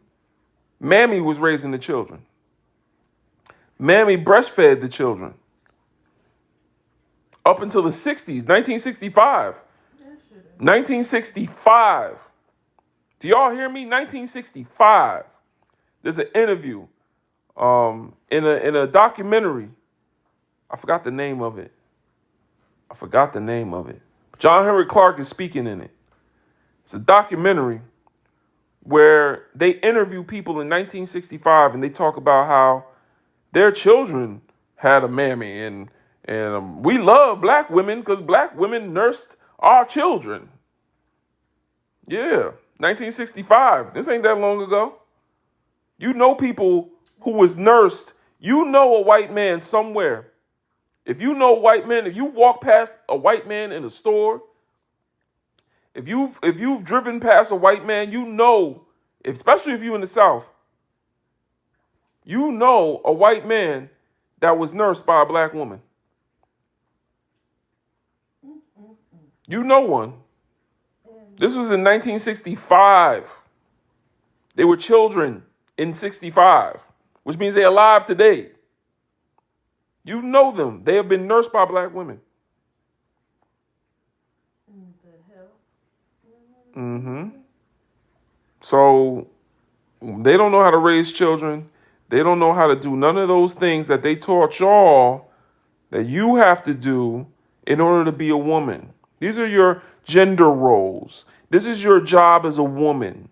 Mammy was raising the children. Mammy breastfed the children. Up until the 60s, 1965. 1965. Do y'all hear me? 1965. There's an interview in a documentary. I forgot the name of it. John Henry Clark is speaking in it. It's a documentary where they interview people in 1965 and they talk about how their children had a mammy and we love black women because black women nursed our children. Yeah, 1965. This ain't that long ago. You know people who was nursed. You know a white man somewhere. If you know white men, if you've walked past a white man in a store, if you've driven past a white man, you know, especially if you're in the South, you know a white man that was nursed by a black woman. You know one. This was in 1965. They were children in 65, which means they're alive today. You know them. They have been nursed by black women. So they don't know how to raise children. They don't know how to do none of those things that they taught y'all that you have to do in order to be a woman. These are your gender roles. This is your job as a woman.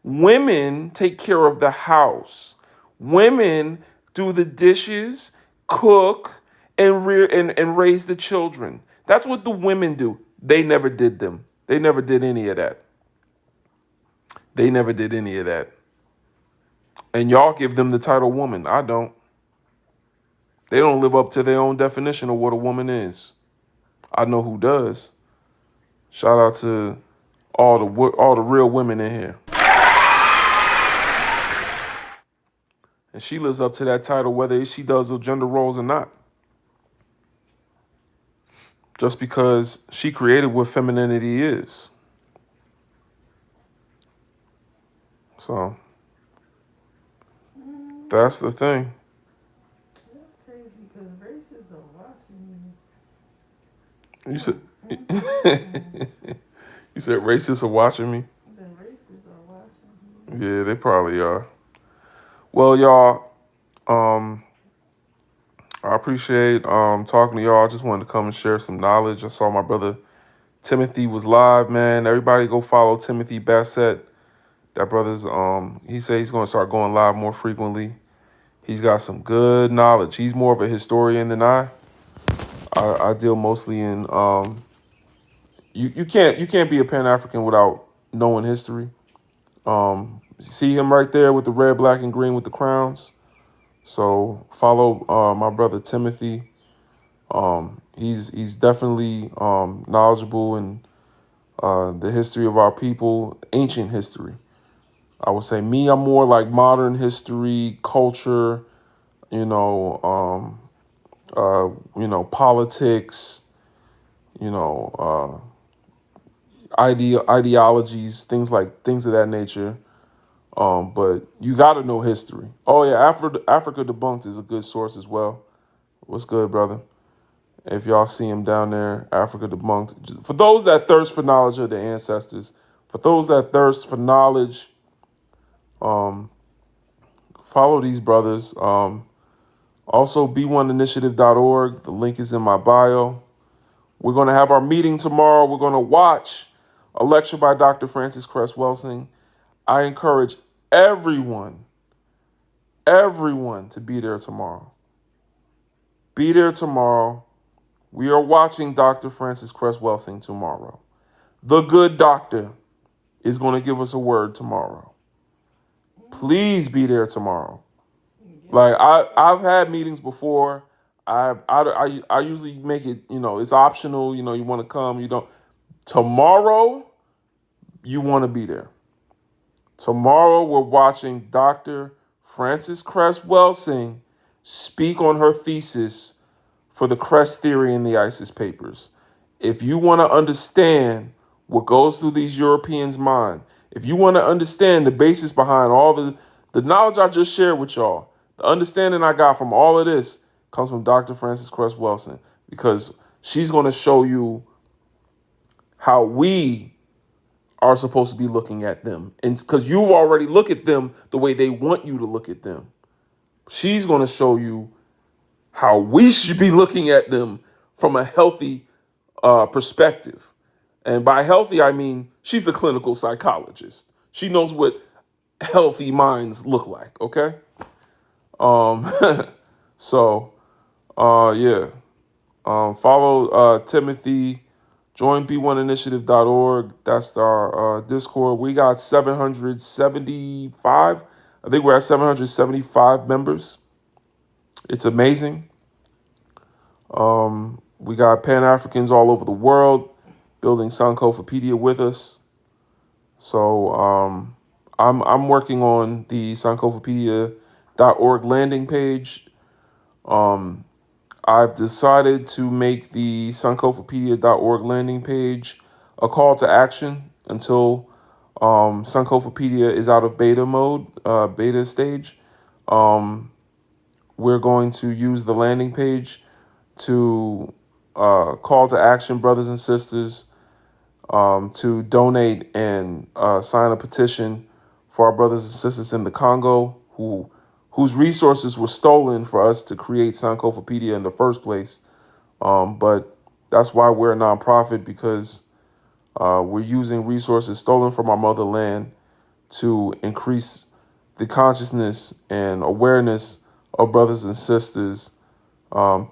Women take care of the house. Women do the dishes, cook, and raise the children. That's what the women do. They never did them. They never did any of that. They never did any of that. And y'all give them the title woman. I don't. They don't live up to their own definition of what a woman is. I know who does. Shout out to all the real women in here. And she lives up to that title whether she does the gender roles or not. Just because she created what femininity is. So that's the thing. That's crazy because racists are watching You said you said racists are watching me. you. The racists are watching Yeah, they probably are. Well, y'all, I appreciate talking to y'all. I just wanted to come and share some knowledge. I saw my brother Timothy was live, man. Everybody go follow Timothy Bassett. That brother's he said he's gonna start going live more frequently. He's got some good knowledge. He's more of a historian than I deal mostly in you can't be a Pan-African without knowing history. See him right there with the red, black, and green with the crowns. So follow my brother Timothy. He's definitely knowledgeable in the history of our people, ancient history. I would say me, I'm more like modern history, culture, politics, ideologies, things of that nature. But you got to know history. Oh yeah, Africa Debunked is a good source as well. What's good, brother? If y'all see him down there, Africa Debunked. For those that thirst for knowledge of the ancestors, for those that thirst for knowledge, follow these brothers. Also, b1initiative.org. The link is in my bio. We're going to have our meeting tomorrow. We're going to watch a lecture by Dr. Francis Cress Welsing. I encourage everyone to be there tomorrow. Be there tomorrow. We are watching Dr. Francis Cress Welsing tomorrow. The good doctor is going to give us a word tomorrow. Please be there tomorrow. Like I've had meetings before. I usually make it, it's optional. You want to come, you don't. Tomorrow, you want to be there. Tomorrow, we're watching Dr. Francis Cress Welsing speak on her thesis for the Cress theory in the ISIS papers. If you want to understand what goes through these Europeans' mind, if you want to understand the basis behind all the knowledge I just shared with y'all, the understanding I got from all of this comes from Dr. Francis Cress Welsing, because she's going to show you how we are supposed to be looking at them. And because you already look at them the way they want you to look at them. She's going to show you how we should be looking at them from a healthy perspective. And by healthy, I mean she's a clinical psychologist. She knows what healthy minds look like, okay? So, yeah. Follow Timothy. Join b1initiative.org. That's our Discord. We got 775. I think we're at 775 members. It's amazing. We got Pan-Africans all over the world building Sankofapedia with us. So I'm working on the Sankofapedia.org landing page. I've decided to make the Sankofapedia.org landing page a call to action until Sankofapedia is out of beta mode, beta stage. We're going to use the landing page to call to action brothers and sisters to donate and sign a petition for our brothers and sisters in the Congo whose resources were stolen for us to create Sankofapedia in the first place. But that's why we're a nonprofit, because we're using resources stolen from our motherland to increase the consciousness and awareness of brothers and sisters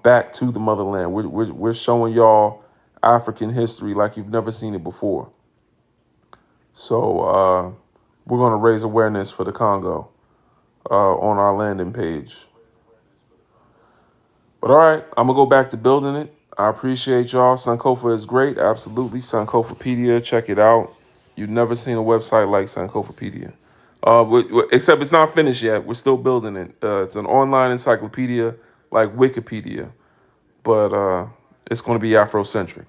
back to the motherland. We're showing y'all African history like you've never seen it before. So we're going to raise awareness for the Congo on our landing page. But all right, I'm going to go back to building it. I appreciate y'all. Sankofa is great. Absolutely. Sankofapedia. Check it out. You've never seen a website like Sankofapedia. Except it's not finished yet. We're still building it. It's an online encyclopedia like Wikipedia, but it's going to be Afrocentric.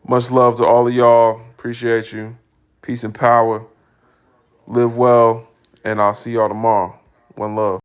Much love to all of y'all. Appreciate you. Peace and power. Live well, and I'll see y'all tomorrow. One love.